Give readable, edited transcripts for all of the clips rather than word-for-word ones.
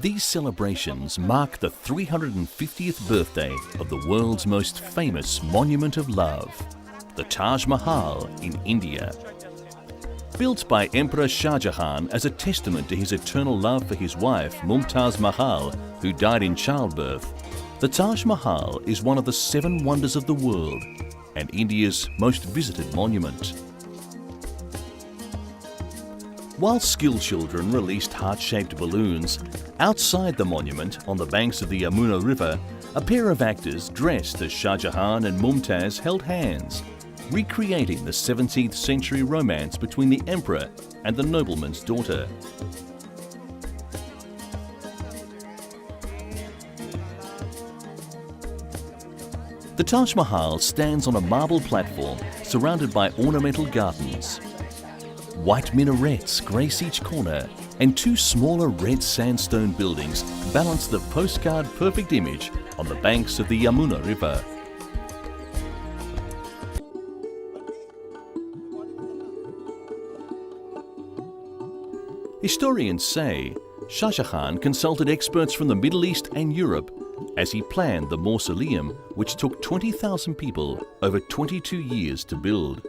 These celebrations mark the 350th birthday of the world's most famous monument of love, the Taj Mahal in India. Built by Emperor Shah Jahan as a testament to his eternal love for his wife Mumtaz Mahal, who died in childbirth, the Taj Mahal is one of the 7 wonders of the world and India's most visited monument. While school children released heart-shaped balloons, outside the monument on the banks of the Yamuna river, a pair of actors dressed as Shah Jahan and Mumtaz held hands, recreating the 17th century romance between the emperor and the nobleman's daughter. The Taj Mahal stands on a marble platform surrounded by ornamental gardens. White minarets grace each corner, and 2 smaller red sandstone buildings balance the postcard-perfect image on the banks of the Yamuna river. Historians say Shah Jahan consulted experts from the Middle East and Europe as he planned the mausoleum, which took 20,000 people over 22 years to build.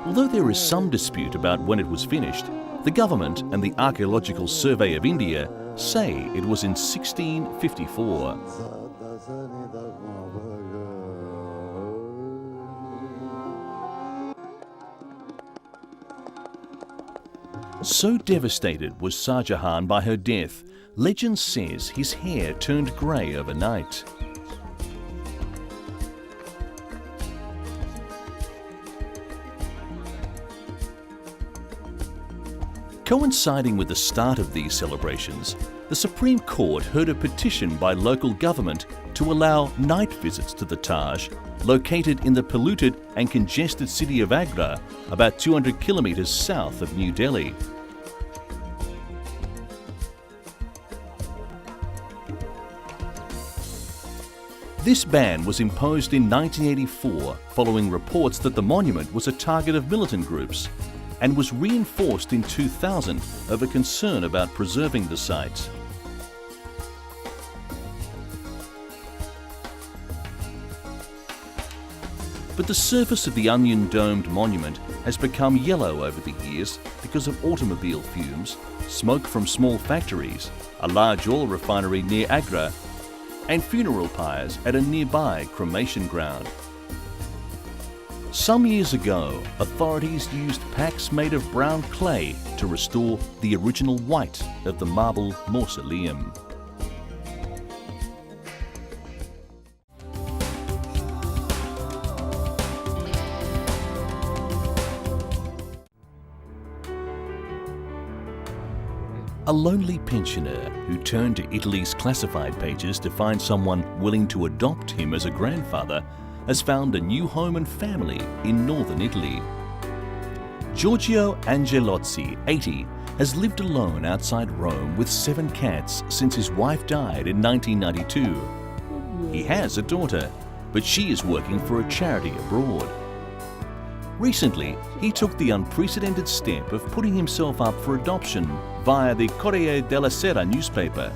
Although there is some dispute about when it was finished, the government and the Archaeological Survey of India say it was in 1654. So devastated was Shah Jahan by her death, legend says his hair turned grey overnight. Coinciding with the start of these celebrations, the Supreme Court heard a petition by local government to allow night visits to the Taj, located in the polluted and congested city of Agra, about 200 kilometres south of New Delhi. This ban was imposed in 1984 following reports that the monument was a target of militant groups, and was reinforced in 2000 over concern about preserving the site. But the surface of the onion-domed monument has become yellow over the years because of automobile fumes, smoke from small factories, a large oil refinery near Agra, and funeral pyres at a nearby cremation ground. Some years ago, authorities used packs made of brown clay to restore the original white of the marble mausoleum. A lonely pensioner who turned to Italy's classified pages to find someone willing to adopt him as a grandfather has found a new home and family in northern Italy. Giorgio Angelozzi, 80, has lived alone outside Rome with 7 cats since his wife died in 1992. He has a daughter, but she is working for a charity abroad. Recently, he took the unprecedented step of putting himself up for adoption via the Corriere della Sera newspaper.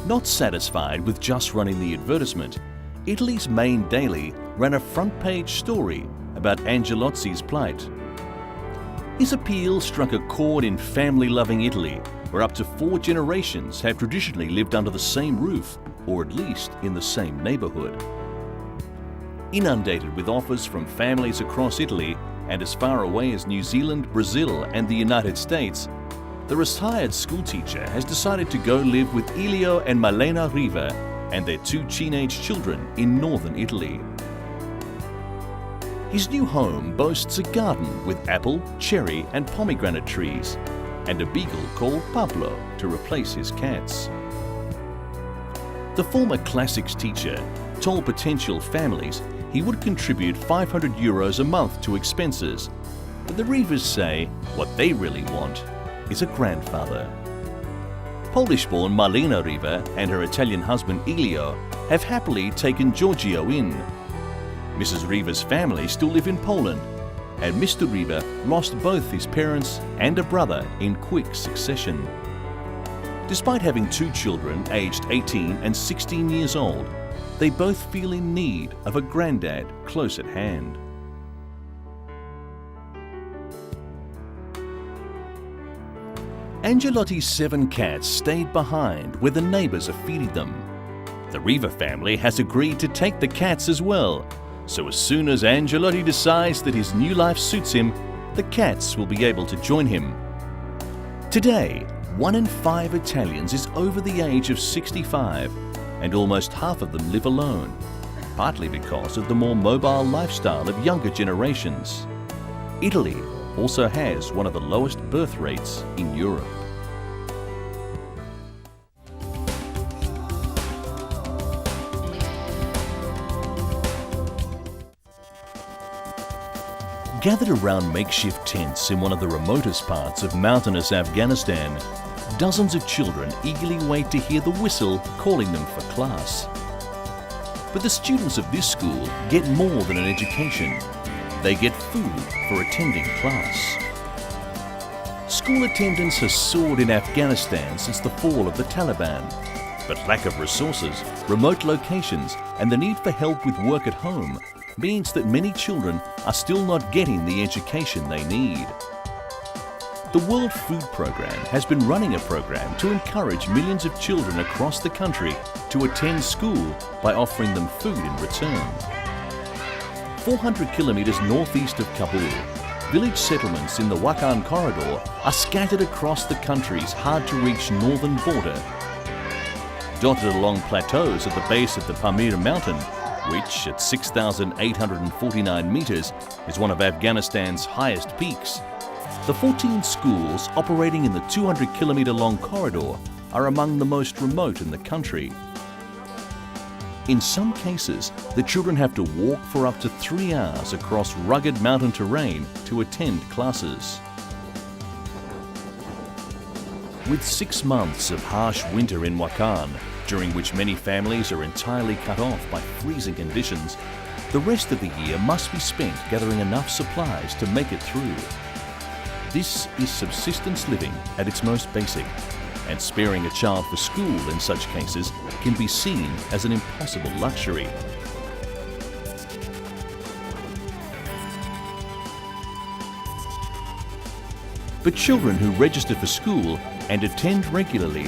Not satisfied with just running the advertisement, Italy's main daily ran a front-page story about Angelozzi's plight. His appeal struck a chord in family-loving Italy, where up to 4 generations have traditionally lived under the same roof, or at least in the same neighbourhood. Inundated with offers from families across Italy and as far away as New Zealand, Brazil and the United States, the retired schoolteacher has decided to go live with Elio and Malena Riva and their 2 teenage children in northern Italy. His new home boasts a garden with apple, cherry and pomegranate trees, and a beagle called Pablo to replace his cats. The former classics teacher told potential families he would contribute €500 a month to expenses, but the Rivas say what they really want is a grandfather. Polish-born Malena Riva and her Italian husband Elio have happily taken Giorgio in. Mrs. Riva's family still live in Poland, and Mr. Riva lost both his parents and a brother in quick succession. Despite having two children aged 18 and 16 years old, they both feel in need of a granddad close at hand. Angelotti's 7 cats stayed behind where the neighbours are feeding them. The Riva family has agreed to take the cats as well, so as soon as Angelotti decides that his new life suits him, the cats will be able to join him. Today, 1 in 5 Italians is over the age of 65, and almost half of them live alone, partly because of the more mobile lifestyle of younger generations. Italy also has one of the lowest birth rates in Europe. Gathered around makeshift tents in one of the remotest parts of mountainous Afghanistan, dozens of children eagerly wait to hear the whistle calling them for class. But the students of this school get more than an education. They get food for attending class. School attendance has soared in Afghanistan since the fall of the Taliban, but lack of resources, remote locations, and the need for help with work at home means that many children are still not getting the education they need. The World Food Programme has been running a program to encourage millions of children across the country to attend school by offering them food in return. 400 kilometres northeast of Kabul, village settlements in the Wakhan corridor are scattered across the country's hard-to-reach northern border. Dotted along plateaus at the base of the Pamir mountain, which at 6,849 metres is one of Afghanistan's highest peaks, the 14 schools operating in the 200-kilometre-long corridor are among the most remote in the country. In some cases, the children have to walk for up to 3 hours across rugged mountain terrain to attend classes. With 6 months of harsh winter in Wakhan, during which many families are entirely cut off by freezing conditions, the rest of the year must be spent gathering enough supplies to make it through. This is subsistence living at its most basic, and sparing a child for school in such cases can be seen as an impossible luxury. But children who register for school and attend regularly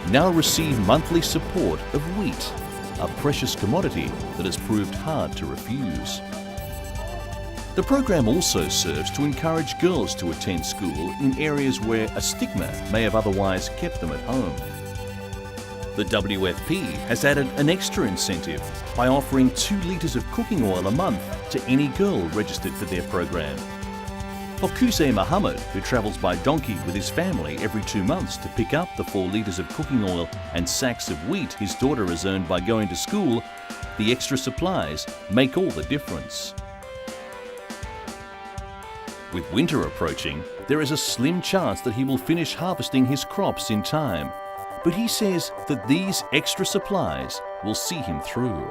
now receive monthly support of wheat, a precious commodity that has proved hard to refuse. The program also serves to encourage girls to attend school in areas where a stigma may have otherwise kept them at home. The WFP has added an extra incentive by offering 2 litres of cooking oil a month to any girl registered for their program. For Qusay Muhammad, who travels by donkey with his family every 2 months to pick up the 4 litres of cooking oil and sacks of wheat his daughter has earned by going to school, the extra supplies make all the difference. With winter approaching, there is a slim chance that he will finish harvesting his crops in time, but he says that these extra supplies will see him through.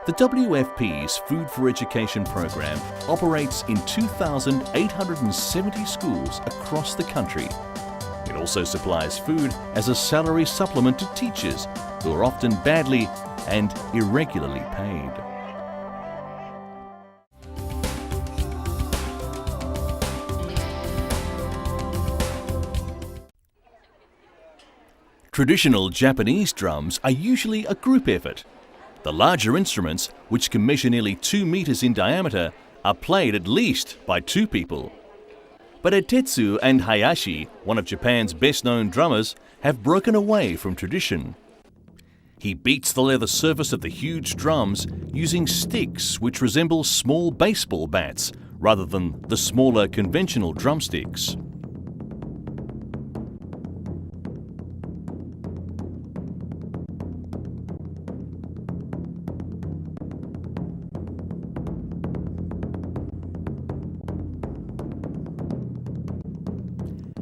The WFP's Food for Education program operates in 2,870 schools across the country. It also supplies food as a salary supplement to teachers who are often badly and irregularly paid. Traditional Japanese drums are usually a group effort. The larger instruments, which can measure nearly 2 meters in diameter, are played at least by 2 people. But Etetsu and Hayashi, one of Japan's best-known drummers, have broken away from tradition. He beats the leather surface of the huge drums using sticks which resemble small baseball bats rather than the smaller conventional drumsticks.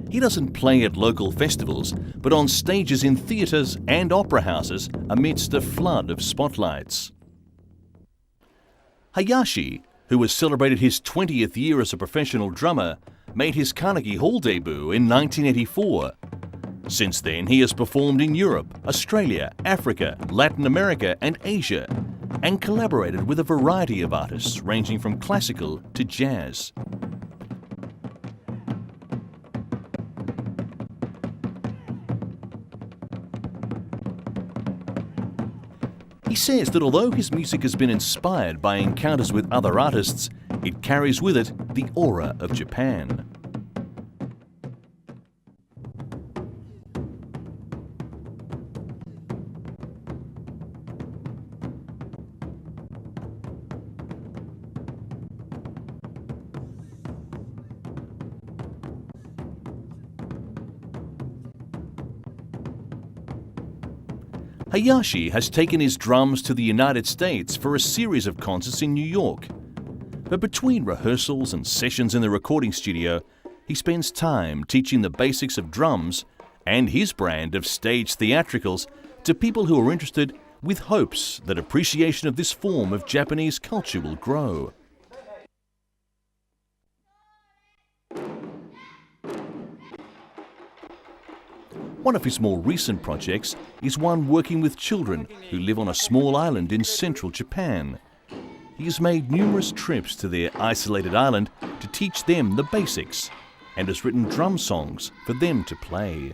He doesn't play at local festivals, but on stages in theatres and opera houses amidst a flood of spotlights. Hayashi, who has celebrated his 20th year as a professional drummer, made his Carnegie Hall debut in 1984. Since then, he has performed in Europe, Australia, Africa, Latin America and Asia, and collaborated with a variety of artists ranging from classical to jazz. He says that although his music has been inspired by encounters with other artists, it carries with it the aura of Japan. Hayashi has taken his drums to the United States for a series of concerts in New York. But between rehearsals and sessions in the recording studio, he spends time teaching the basics of drums and his brand of stage theatricals to people who are interested, with hopes that appreciation of this form of Japanese culture will grow. One of his more recent projects is one working with children who live on a small island in central Japan. He has made numerous trips to their isolated island to teach them the basics and has written drum songs for them to play.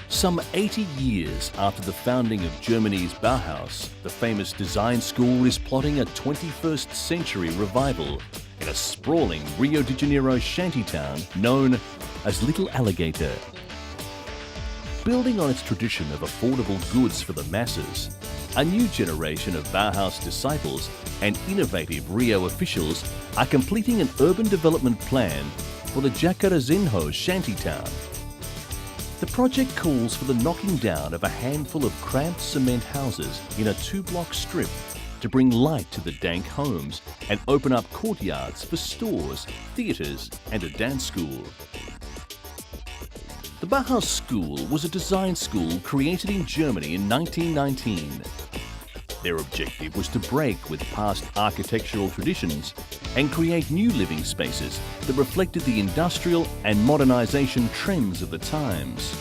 Some 80 years after the founding of Germany's Bauhaus, the famous design school is plotting a 21st century revival in a sprawling Rio de Janeiro shantytown known as Little Alligator. Building on its tradition of affordable goods for the masses, a new generation of Bauhaus disciples and innovative Rio officials are completing an urban development plan for the Jacarezinho shantytown. The project calls for the knocking down of a handful of cramped cement houses in a two-block strip to bring light to the dank homes and open up courtyards for stores, theatres and a dance school. The Bauhaus School was a design school created in Germany in 1919. Their objective was to break with past architectural traditions and create new living spaces that reflected the industrial and modernization trends of the times.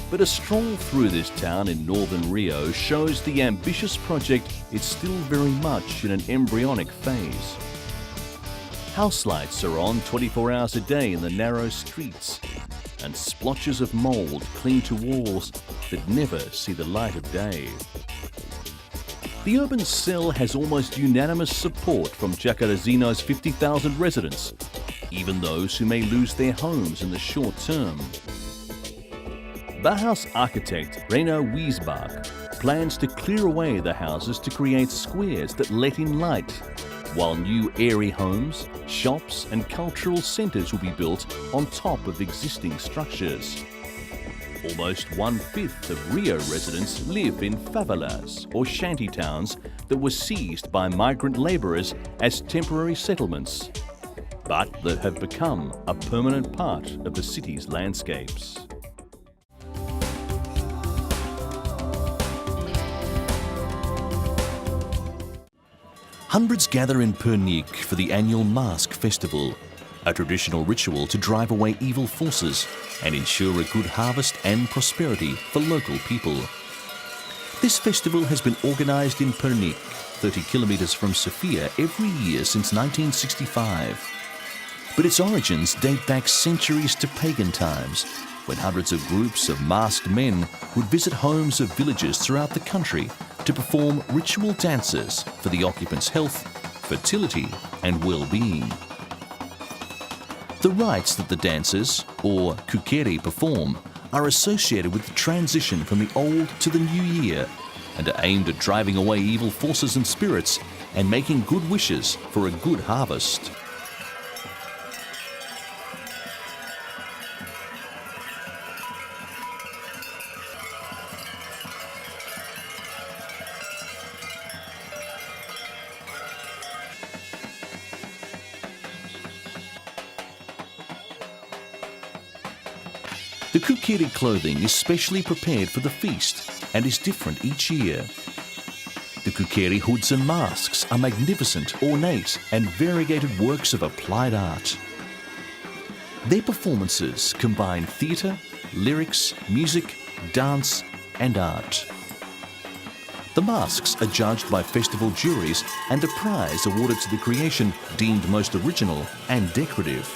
But a stroll through this town in northern Rio shows the ambitious project is still very much in an embryonic phase. House lights are on 24 hours a day in the narrow streets, and splotches of mould cling to walls that never see the light of day. The urban cell has almost unanimous support from Jacarezinho's 50,000 residents, even those who may lose their homes in the short term. Bauhaus architect Rainer Wiesbach plans to clear away the houses to create squares that let in light, while new airy homes, shops and cultural centres will be built on top of existing structures. Almost 1/5 of Rio residents live in favelas or shantytowns that were seized by migrant labourers as temporary settlements, but that have become a permanent part of the city's landscapes. Hundreds gather in Pernik for the annual Mask Festival, a traditional ritual to drive away evil forces and ensure a good harvest and prosperity for local people. This festival has been organised in Pernik, 30 kilometres from Sofia, every year since 1965. But its origins date back centuries to pagan times, when hundreds of groups of masked men would visit homes of villagers throughout the country to perform ritual dances for the occupants' health, fertility and well-being. The rites that the dancers, or kukeri, perform are associated with the transition from the old to the new year and are aimed at driving away evil forces and spirits and making good wishes for a good harvest. The kukiri clothing is specially prepared for the feast and is different each year. The kukiri hoods and masks are magnificent, ornate and variegated works of applied art. Their performances combine theatre, lyrics, music, dance and art. The masks are judged by festival juries and a prize awarded to the creation deemed most original and decorative.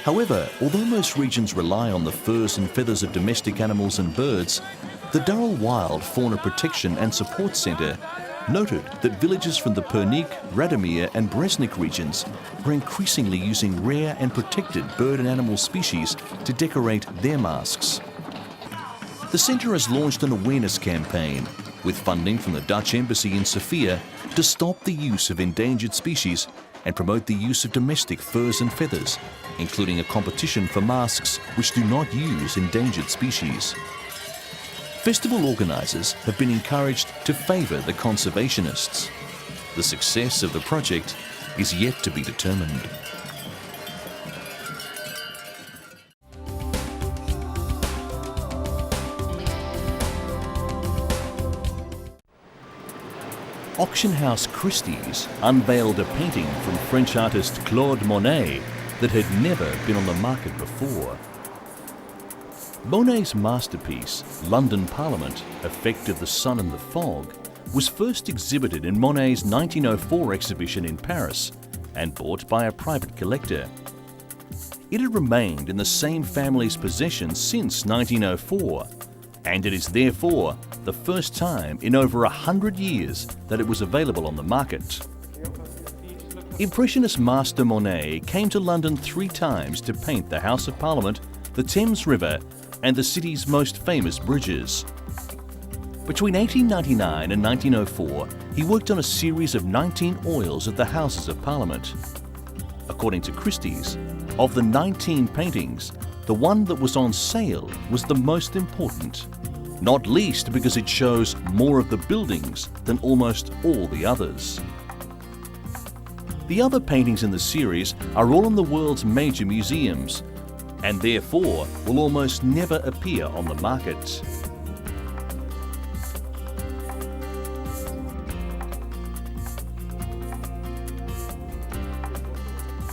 However, although most regions rely on the furs and feathers of domestic animals and birds, the Durrell Wild Fauna Protection and Support Centre noted that villages from the Pernik, Radomir and Bresnik regions were increasingly using rare and protected bird and animal species to decorate their masks. The centre has launched an awareness campaign with funding from the Dutch Embassy in Sofia to stop the use of endangered species and promote the use of domestic furs and feathers, including a competition for masks which do not use endangered species. Festival organisers have been encouraged to favour the conservationists. The success of the project is yet to be determined. Auction house Christie's unveiled a painting from French artist Claude Monet that had never been on the market before. Monet's masterpiece, London Parliament, Effect of the Sun and the Fog, was first exhibited in Monet's 1904 exhibition in Paris and bought by a private collector. It had remained in the same family's possession since 1904, and it is therefore the first time in over 100 years that it was available on the market. Impressionist master Monet came to London 3 times to paint the House of Parliament, the Thames River and the city's most famous bridges. Between 1899 and 1904, he worked on a series of 19 oils of the Houses of Parliament. According to Christie's, of the 19 paintings, the one that was on sale was the most important, not least because it shows more of the buildings than almost all the others. The other paintings in the series are all in the world's major museums, and therefore will almost never appear on the market.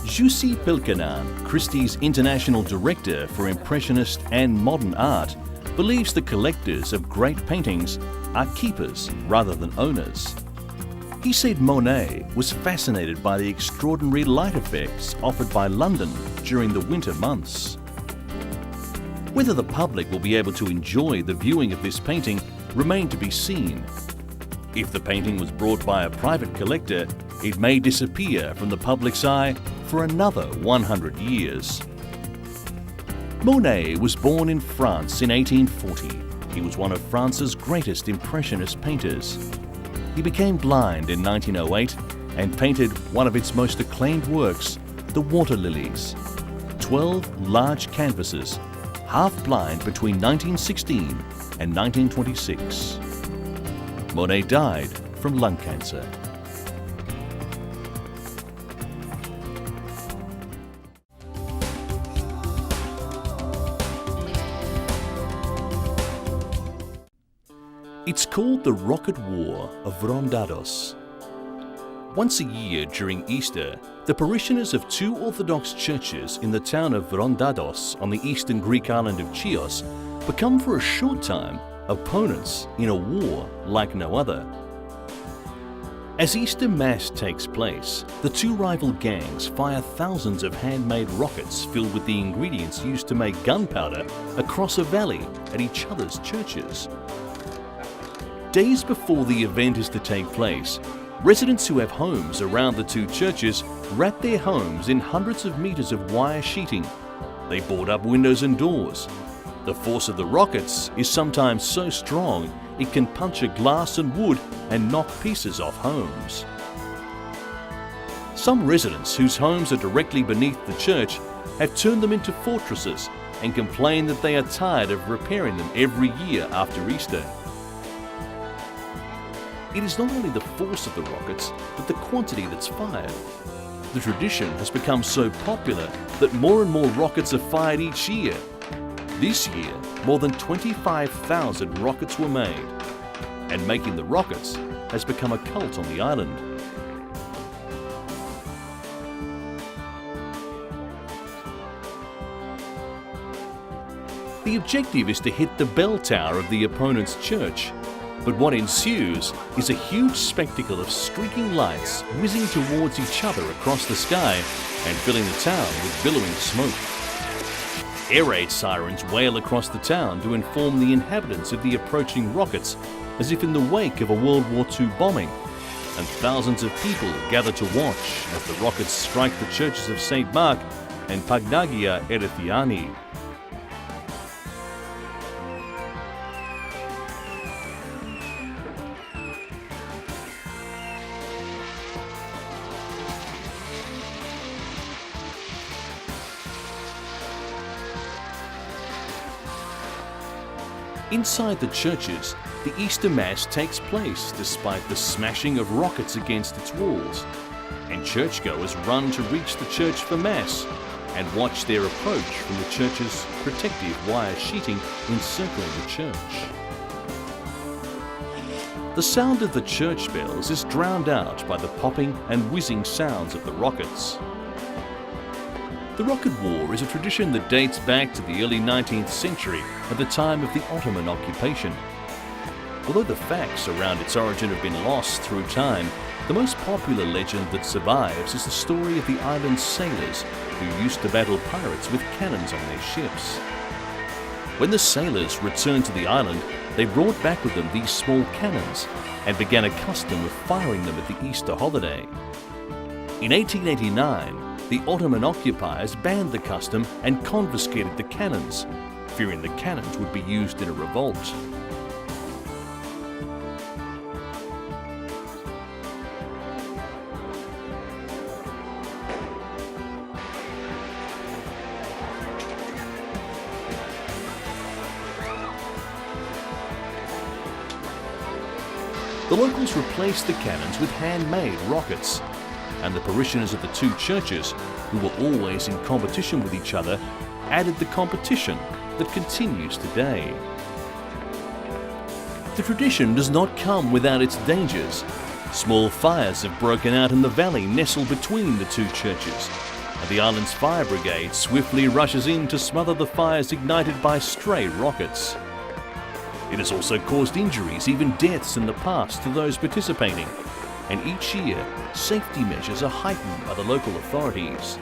Jussi Pelkonen, Christie's international director for Impressionist and modern art, believes the collectors of great paintings are keepers rather than owners. He said Monet was fascinated by the extraordinary light effects offered by London during the winter months. Whether the public will be able to enjoy the viewing of this painting remained to be seen. If the painting was brought by a private collector, it may disappear from the public's eye for another 100 years. Monet was born in France in 1840. He was one of France's greatest Impressionist painters. He became blind in 1908 and painted one of its most acclaimed works, The Water Lilies. 12 large canvases, half blind between 1916 and 1926. Monet died from lung cancer. It's called the Rocket War of Vrondados. Once a year during Easter, the parishioners of 2 Orthodox churches in the town of Vrondados on the eastern Greek island of Chios become for a short time opponents in a war like no other. As Easter Mass takes place, the 2 rival gangs fire thousands of handmade rockets filled with the ingredients used to make gunpowder across a valley at each other's churches. Days before the event is to take place, residents who have homes around the 2 churches wrap their homes in hundreds of meters of wire sheeting. They board up windows and doors. The force of the rockets is sometimes so strong it can puncture glass and wood and knock pieces off homes. Some residents whose homes are directly beneath the church have turned them into fortresses and complain that they are tired of repairing them every year after Easter. It is not only the force of the rockets, but the quantity that's fired. The tradition has become so popular that more and more rockets are fired each year. This year, more than 25,000 rockets were made, and making the rockets has become a cult on the island. The objective is to hit the bell tower of the opponent's church, but what ensues is a huge spectacle of streaking lights whizzing towards each other across the sky and filling the town with billowing smoke. Air raid sirens wail across the town to inform the inhabitants of the approaching rockets, as if in the wake of a World War II bombing, and thousands of people gather to watch as the rockets strike the churches of St. Mark and Pagnagia Erethiani. Inside the churches, the Easter Mass takes place despite the smashing of rockets against its walls, and churchgoers run to reach the church for Mass and watch their approach from the church's protective wire sheeting encircling the church. The sound of the church bells is drowned out by the popping and whizzing sounds of the rockets. The Rocket War is a tradition that dates back to the early 19th century at the time of the Ottoman occupation. Although the facts around its origin have been lost through time, the most popular legend that survives is the story of the island's sailors who used to battle pirates with cannons on their ships. When the sailors returned to the island, they brought back with them these small cannons and began a custom of firing them at the Easter holiday. In 1889, the Ottoman occupiers banned the custom and confiscated the cannons, fearing the cannons would be used in a revolt. The locals replaced the cannons with handmade rockets, and the parishioners of the two churches, who were always in competition with each other, added the competition that continues today. The tradition does not come without its dangers. Small fires have broken out in the valley nestled between the two churches, and the island's fire brigade swiftly rushes in to smother the fires ignited by stray rockets. It has also caused injuries, even deaths in the past, to those participating, and each year, safety measures are heightened by the local authorities.